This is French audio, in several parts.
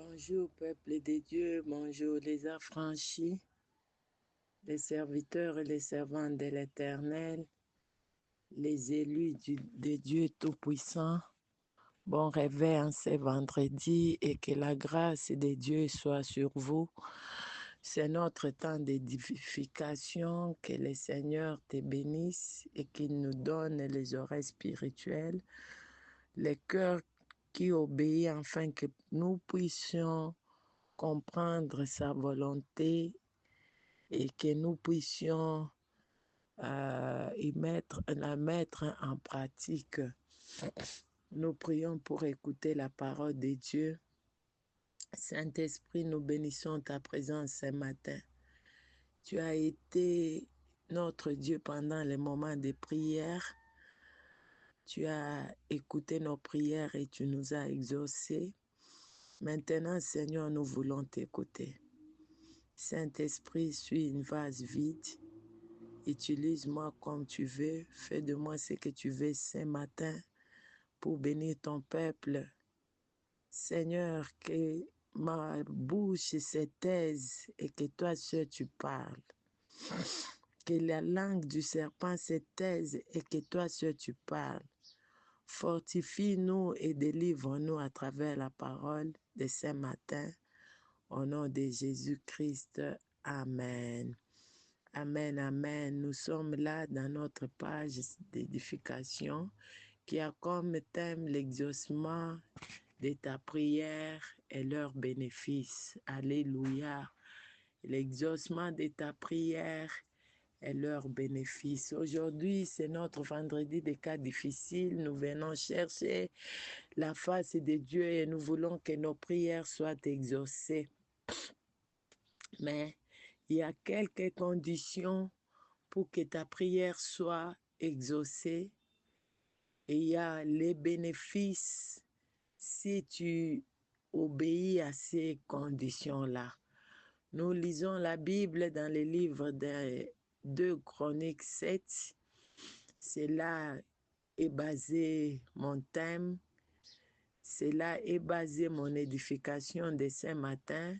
Bonjour, peuple de Dieu, bonjour les affranchis, les serviteurs et les servantes de l'Éternel, les élus de Dieu Tout-Puissant. Bon réveil en ce vendredi et que la grâce de Dieu soit sur vous. C'est notre temps d'édification, que le Seigneur te bénisse et qu'il nous donne les oreilles spirituelles, les cœurs qui obéissent afin que nous puissions comprendre sa volonté et que nous puissions la mettre en pratique. Nous prions pour écouter la parole de Dieu. Saint-Esprit, nous bénissons ta présence ce matin. Tu as été notre Dieu pendant les moments de prière. Tu as écouté nos prières et tu nous as exaucés. Maintenant, Seigneur, nous voulons t'écouter. Saint-Esprit, suis une vase vide. Utilise-moi comme tu veux. Fais de moi ce que tu veux ce matin pour bénir ton peuple. Seigneur, que ma bouche se taise et que toi seul tu parles. Que la langue du serpent se taise et que toi seul tu parles. Fortifie-nous et délivre-nous à travers la parole de ce matin. Au nom de Jésus-Christ. Amen. Amen, amen. Nous sommes là dans notre page d'édification qui a comme thème l'exaucement de ta prière et leurs bénéfices. Alléluia. L'exaucement de ta prière et leurs bénéfices. Aujourd'hui, c'est notre vendredi des cas difficiles. Nous venons chercher la face de Dieu et nous voulons que nos prières soient exaucées. Mais il y a quelques conditions pour que ta prière soit exaucée. Et il y a les bénéfices si tu obéis à ces conditions-là. Nous lisons la Bible dans le livre de 2 Chroniques 7. C'est là est basé mon thème. C'est là est basée mon édification de ce matin.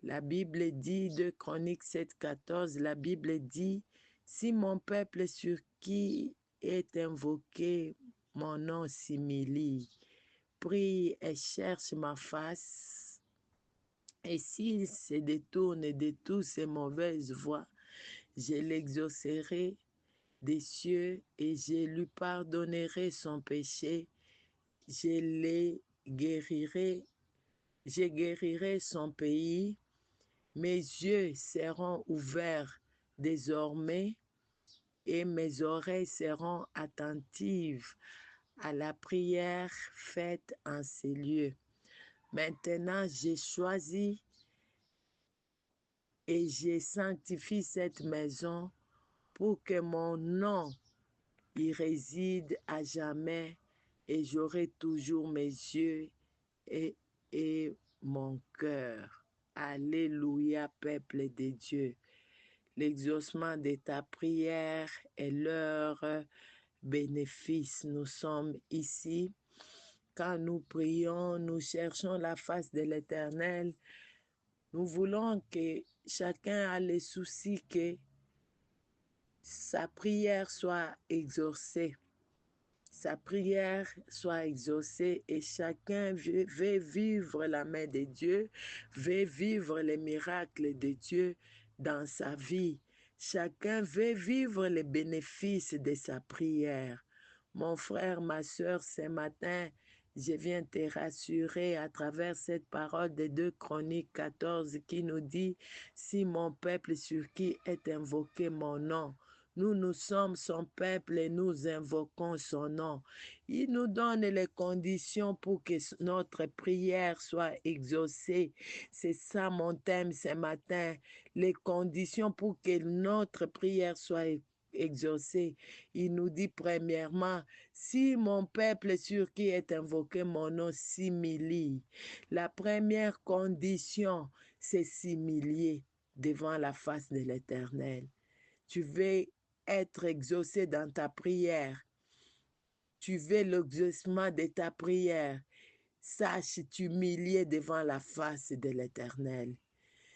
La Bible dit, 2 Chroniques 7, 14, la Bible dit, « Si mon peuple sur qui est invoqué mon nom s'humilie, prie et cherche ma face, et s'il se détourne de toutes ses mauvaises voies, je l'exaucerai des cieux et je lui pardonnerai son péché, je guérirai son pays. Mes yeux seront ouverts désormais et mes oreilles seront attentives à la prière faite en ces lieux. Maintenant, j'ai choisi et j'ai sanctifié cette maison pour que mon nom y réside à jamais et j'aurai toujours mes yeux et mon cœur. Alléluia, peuple de Dieu. L'exaucement de ta prière et leur bénéfice. Nous sommes ici. Quand nous prions, nous cherchons la face de l'Éternel. Nous voulons que chacun ait le souci que sa prière soit exaucée. Sa prière soit exaucée et chacun veut vivre la main de Dieu, veut vivre les miracles de Dieu dans sa vie. Chacun veut vivre les bénéfices de sa prière. Mon frère, ma soeur, ce matin, je viens te rassurer à travers cette parole de 2 Chroniques 14 qui nous dit « Si mon peuple sur qui est invoqué mon nom », nous sommes son peuple et nous invoquons son nom. Il nous donne les conditions pour que notre prière soit exaucée. C'est ça mon thème ce matin. Les conditions pour que notre prière soit exaucée. Il nous dit premièrement, si mon peuple sur qui est invoqué mon nom s'humilie. La première condition, c'est s'humilier devant la face de l'Éternel. Tu veux être exaucé dans ta prière. Tu veux l'exaucement de ta prière. sache t'humilier devant la face de l'Éternel.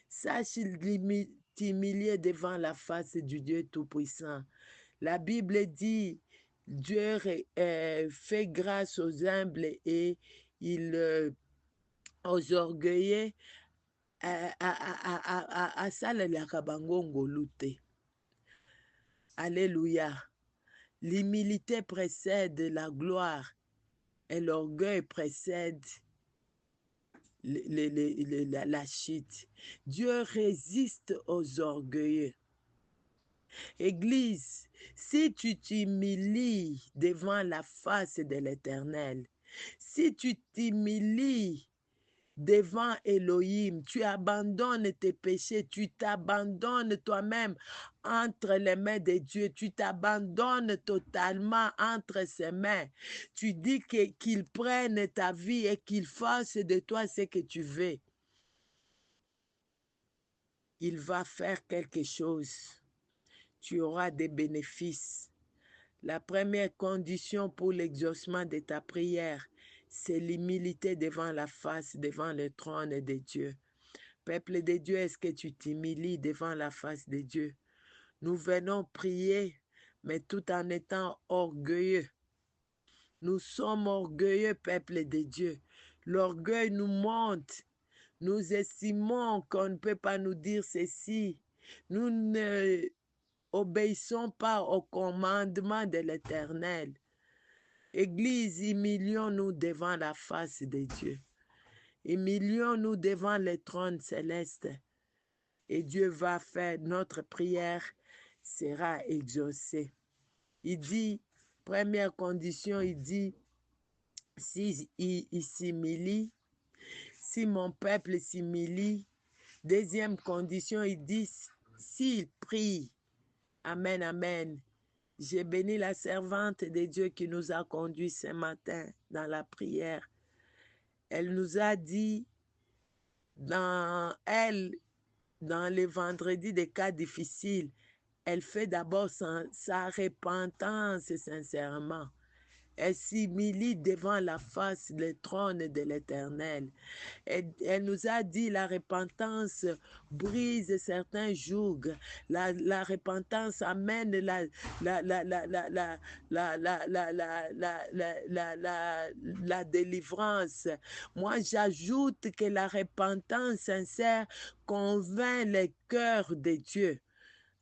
Sache t'humilier devant la face du Dieu Tout-Puissant. La Bible dit, Dieu fait grâce aux humbles et il aux orgueilleux asalelaka bango ngolu te. Alléluia. L'humilité précède la gloire et l'orgueil précède la chute. Dieu résiste aux orgueilleux. Église, si tu t'humilies devant la face de l'Éternel, si tu t'humilies devant Elohim, tu abandonnes tes péchés, tu t'abandonnes toi-même entre les mains de Dieu, tu t'abandonnes totalement entre ses mains. Tu dis qu'il prenne ta vie et qu'il fasse de toi ce que tu veux. Il va faire quelque chose. Tu auras des bénéfices. La première condition pour l'exaucement de ta prière, c'est l'humilité devant la face, devant le trône de Dieu. Peuple de Dieu, est-ce que tu t'humilies devant la face de Dieu? Nous venons prier, mais tout en étant orgueilleux. Nous sommes orgueilleux, peuple de Dieu. L'orgueil nous monte. Nous estimons qu'on ne peut pas nous dire ceci. Nous ne obéissons pas au commandement de l'Éternel. Église, humilions-nous devant la face de Dieu. Humilions-nous devant le trône céleste. Et Dieu va faire, notre prière sera exaucée. Il dit, première condition, il dit, si il s'humilie, si mon peuple s'humilie. Deuxième condition, il dit, s'il prie. Amen, amen. J'ai béni la servante de Dieu qui nous a conduits ce matin dans la prière. Elle nous a dit, dans les vendredis des cas difficiles, elle fait d'abord sa repentance sincèrement. Elle s'humilie devant la face, le trône de l'Éternel. Elle nous a dit la repentance brise certains jougs. La repentance amène la délivrance. Moi, j'ajoute que la repentance sincère convainc le cœur de Dieu.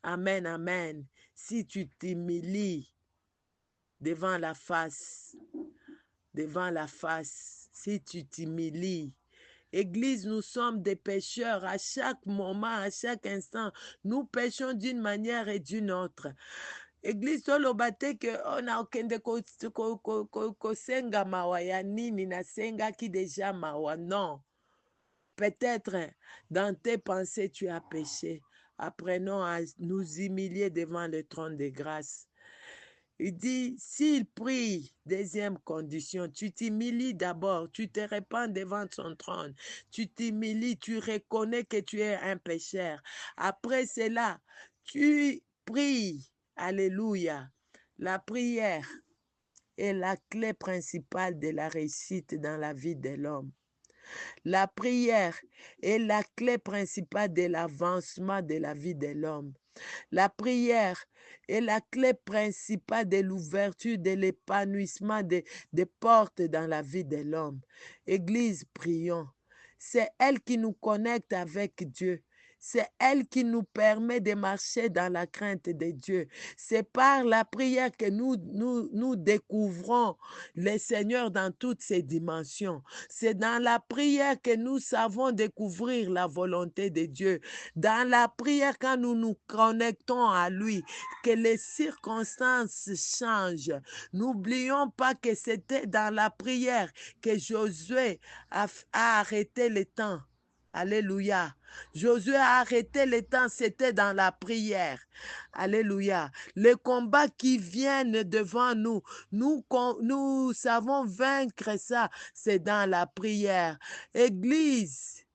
Amen, amen. Si tu t'humilies devant la face, si tu t'humilies. Église, nous sommes des pécheurs à chaque moment, à chaque instant. Nous péchons d'une manière et d'une autre. Église, tolobate que on a okende kosenga mawa ya nini na senga ki déjà mawa. Non. Peut-être dans tes pensées, tu as péché. Apprenons à nous humilier devant le trône de grâce. Il dit, s'il prie, deuxième condition, tu t'humilies d'abord, tu te répands devant son trône, tu t'humilies, tu reconnais que tu es un pécheur. Après cela, tu pries. Alléluia. La prière est la clé principale de la réussite dans la vie de l'homme. La prière est la clé principale de l'avancement de la vie de l'homme. La prière est la clé principale de l'ouverture, de l'épanouissement des portes dans la vie de l'homme. Église, prions. C'est elle qui nous connecte avec Dieu. C'est elle qui nous permet de marcher dans la crainte de Dieu. C'est par la prière que nous découvrons le Seigneur dans toutes ses dimensions. C'est dans la prière que nous savons découvrir la volonté de Dieu. Dans la prière, quand nous nous connectons à lui, que les circonstances changent. N'oublions pas que c'était dans la prière que Josué a arrêté le temps. Alléluia. Josué a arrêté le temps, c'était dans la prière. Alléluia. Les combats qui viennent devant nous, nous savons vaincre ça, c'est dans la prière. Église,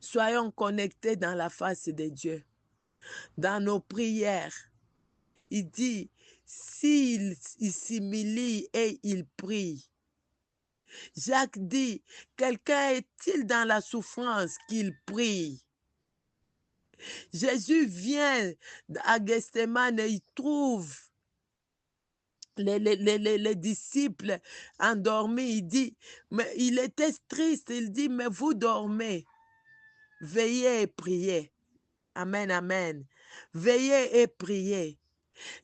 soyons connectés dans la face de Dieu, dans nos prières. Il dit, s'il s'humilie et il prie. Jacques dit, quelqu'un est-il dans la souffrance qu'il prie? Jésus vient à Gethsémane et il trouve les disciples endormis. Il dit, mais il était triste, il dit, mais vous dormez, veillez et priez. Amen, amen. Veillez et priez.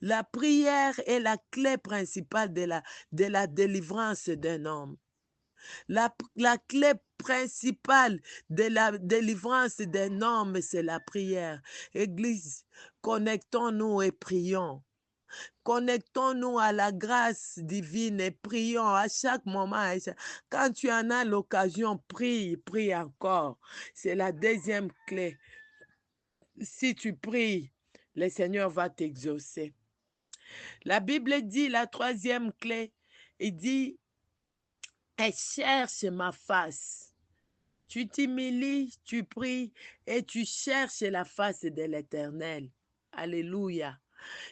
La prière est la clé principale de la délivrance d'un homme. La clé principale de la délivrance d'un homme, c'est la prière. Église, connectons-nous et prions. Connectons-nous à la grâce divine et prions à chaque moment. Quand tu en as l'occasion, prie, prie encore. C'est la deuxième clé. Si tu pries, le Seigneur va t'exaucer. La Bible dit, la troisième clé, il dit, elle cherche ma face. Tu t'humilies, tu pries et tu cherches la face de l'Éternel. Alléluia.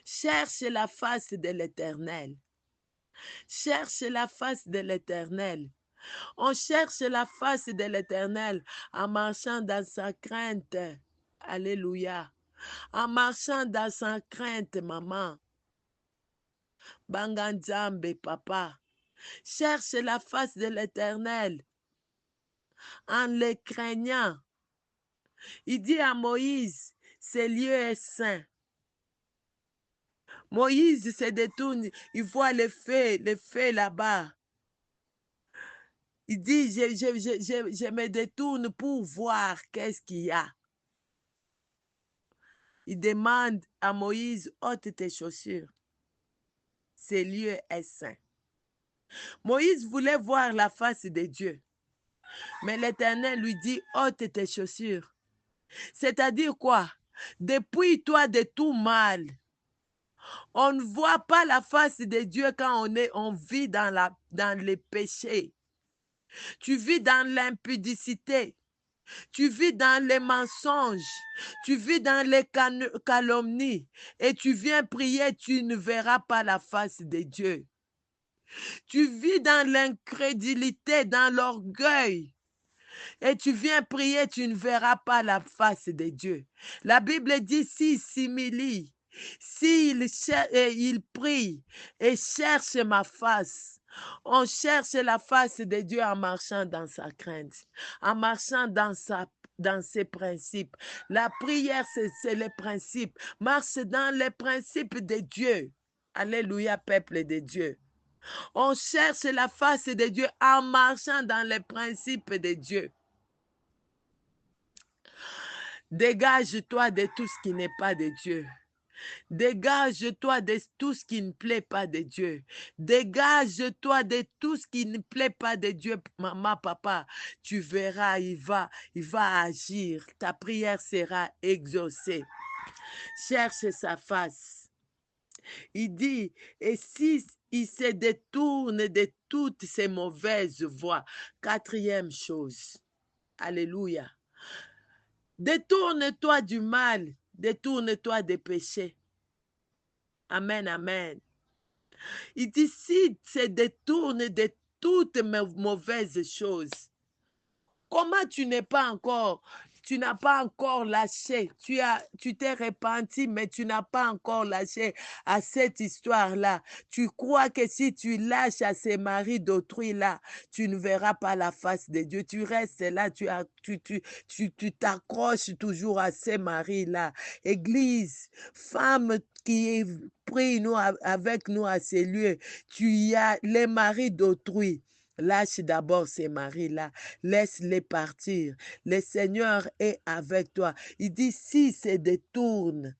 Cherche la face de l'Éternel. Cherche la face de l'Éternel. On cherche la face de l'Éternel en marchant dans sa crainte. Alléluia. En marchant dans sa crainte, maman. Banganzambe, papa. Cherche la face de l'Éternel en le craignant. Il dit à Moïse, ce lieu est saint. Moïse se détourne, il voit les faits là-bas. Il dit, je me détourne pour voir qu'est-ce qu'il y a. Il demande à Moïse, ôte tes chaussures. Ce lieu est saint. Moïse voulait voir la face de Dieu. Mais l'Éternel lui dit, ôte tes chaussures. C'est-à-dire quoi? Dépouille-toi de tout mal. On ne voit pas la face de Dieu quand on vit dans les péchés. Tu vis dans l'impudicité. Tu vis dans les mensonges. Tu vis dans les calomnies. Et tu viens prier, tu ne verras pas la face de Dieu. Tu vis dans l'incrédulité, dans l'orgueil. Et tu viens prier, tu ne verras pas la face de Dieu. La Bible dit, s'il s'humilie, il prie et cherche ma face. On cherche la face de Dieu en marchant dans sa crainte, en marchant dans ses principes. La prière, c'est les principes. Marche dans les principes de Dieu. Alléluia, peuple de Dieu. On cherche la face de Dieu en marchant dans les principes de Dieu. Dégage-toi de tout ce qui n'est pas de Dieu. Dégage-toi de tout ce qui ne plaît pas de Dieu. Dégage-toi de tout ce qui ne plaît pas de Dieu, maman, papa. Tu verras, il va agir. Ta prière sera exaucée. Cherche sa face. Il dit, et si il se détourne de toutes ces mauvaises voies, quatrième chose, alléluia. Détourne-toi du mal, détourne-toi des péchés. Amen, amen. Il dit, si se détourne de toutes mes mauvaises choses, comment tu n'as pas encore lâché, tu t'es repenti, mais tu n'as pas encore lâché à cette histoire-là. Tu crois que si tu lâches à ces maris d'autrui-là, tu ne verras pas la face de Dieu. Tu restes là, tu t'accroches toujours à ces maris-là. Église, femme qui prie avec nous à ces lieux, tu y as les maris d'autrui. Lâche d'abord ces maris-là, laisse-les partir. Le Seigneur est avec toi. Il dit, s'il se détourne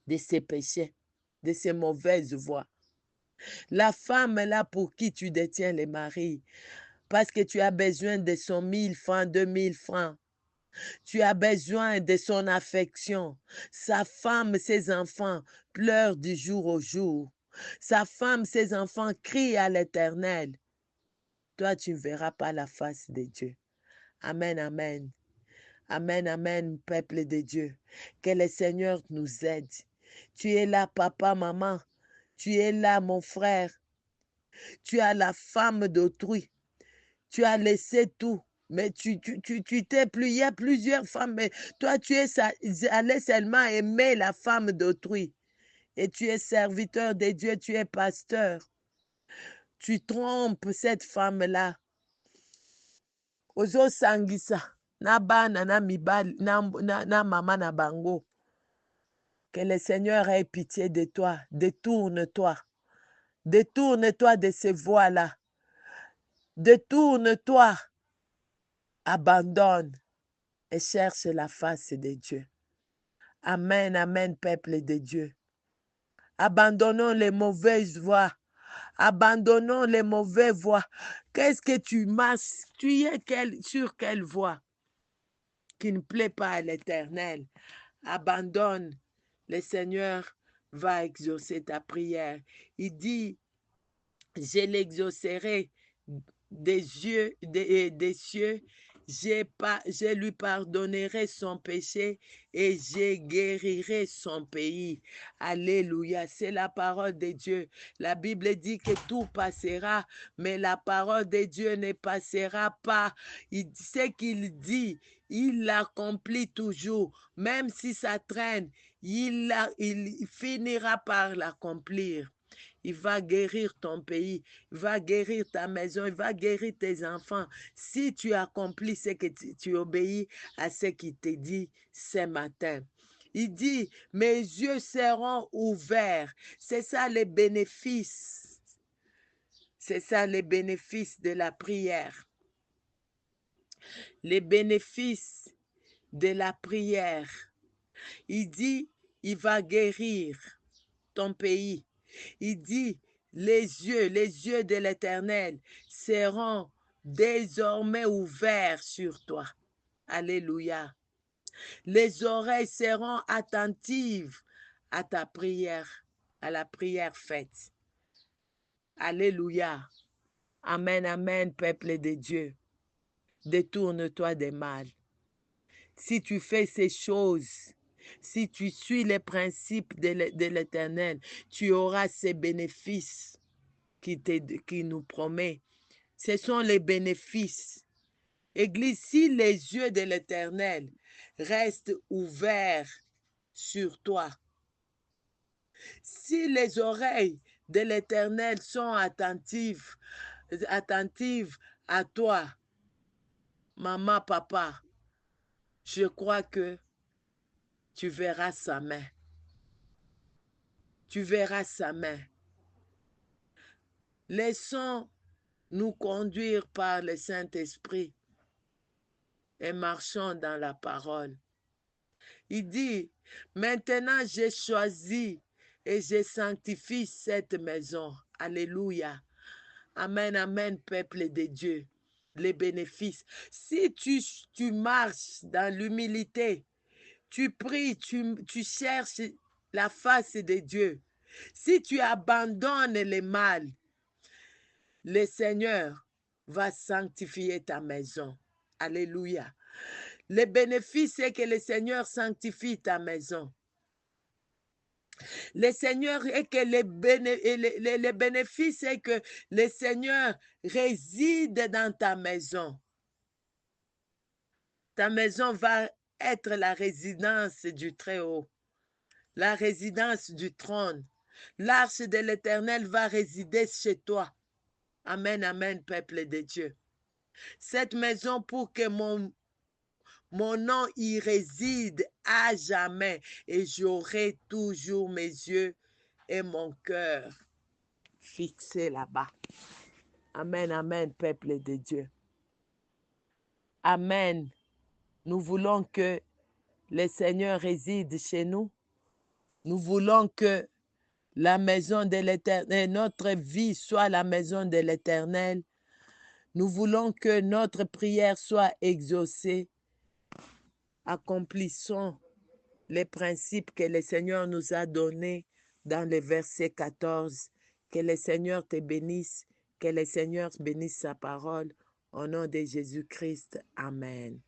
de ses péchés, de ses mauvaises voies, la femme là pour qui tu détiens les maris, parce que tu as besoin de son 1000 francs, 2000 francs, tu as besoin de son affection. Sa femme, ses enfants pleurent du jour au jour. Sa femme, ses enfants crient à l'Éternel. Toi, tu ne verras pas la face de Dieu. Amen, amen. Amen, amen, peuple de Dieu. Que le Seigneur nous aide. Tu es là, papa, maman. Tu es là, mon frère. Tu as la femme d'autrui. Tu as laissé tout. Mais tu t'es plus, il y a plusieurs femmes, mais toi, tu es allé seulement aimer la femme d'autrui. Et tu es serviteur de Dieu, tu es pasteur. Tu trompes cette femme-là. Ozosangisa na bana na mibali na mama na bango. Que le Seigneur ait pitié de toi. Détourne-toi. Détourne-toi de ces voies-là. Détourne-toi. Abandonne et cherche la face de Dieu. Amen, amen, peuple de Dieu. Abandonnons les mauvaises voies. Abandonnons les mauvaises voies. Qu'est-ce que tu marches? Tu es sur quelle voie qui ne plaît pas à l'Éternel? Abandonne. Le Seigneur va exaucer ta prière. Il dit, je l'exaucerai des cieux, je lui pardonnerai son péché et je guérirai son pays. Alléluia, c'est la parole de Dieu. La Bible dit que tout passera, mais la parole de Dieu ne passera pas. Ce qu'il dit, il l'accomplit toujours, même si ça traîne, il finira par l'accomplir. Il va guérir ton pays, il va guérir ta maison, il va guérir tes enfants. Si tu accomplis ce que tu obéis à ce qu'il te dit ce matin. Il dit, mes yeux seront ouverts. C'est ça les bénéfices. C'est ça les bénéfices de la prière. Les bénéfices de la prière. Il dit, il va guérir ton pays. Il dit, les yeux de l'Éternel seront désormais ouverts sur toi. Alléluia. Les oreilles seront attentives à ta prière, à la prière faite. Alléluia. Amen, amen, peuple de Dieu. Détourne-toi des mal. Si tu fais ces choses, si tu suis les principes de l'Éternel, tu auras ces bénéfices qui nous promet. Ce sont les bénéfices. Église, si les yeux de l'Éternel restent ouverts sur toi, si les oreilles de l'Éternel sont attentives à toi, maman, papa, je crois que tu verras sa main. Tu verras sa main. Laissons-nous conduire par le Saint-Esprit et marchons dans la parole. Il dit, maintenant j'ai choisi et je sanctifie cette maison. Alléluia. Amen, amen, peuple de Dieu. Les bénéfices. Si tu marches dans l'humilité, tu pries, tu cherches la face de Dieu. Si tu abandonnes le mal, le Seigneur va sanctifier ta maison. Alléluia. Le bénéfice, c'est que le Seigneur sanctifie ta maison. Le Seigneur est que le bénéfice, c'est que le Seigneur réside dans ta maison. Ta maison va être la résidence du Très-Haut, la résidence du trône. L'arche de l'Éternel va résider chez toi. Amen, amen, peuple de Dieu. Cette maison, pour que mon nom y réside à jamais et j'aurai toujours mes yeux et mon cœur fixés là-bas. Amen, amen, peuple de Dieu. Amen. Nous voulons que le Seigneur réside chez nous. Nous voulons que la maison de l'Éternel, notre vie soit la maison de l'Éternel. Nous voulons que notre prière soit exaucée. Accomplissons les principes que le Seigneur nous a donnés dans le verset 14. Que le Seigneur te bénisse, que le Seigneur bénisse sa parole. Au nom de Jésus-Christ. Amen.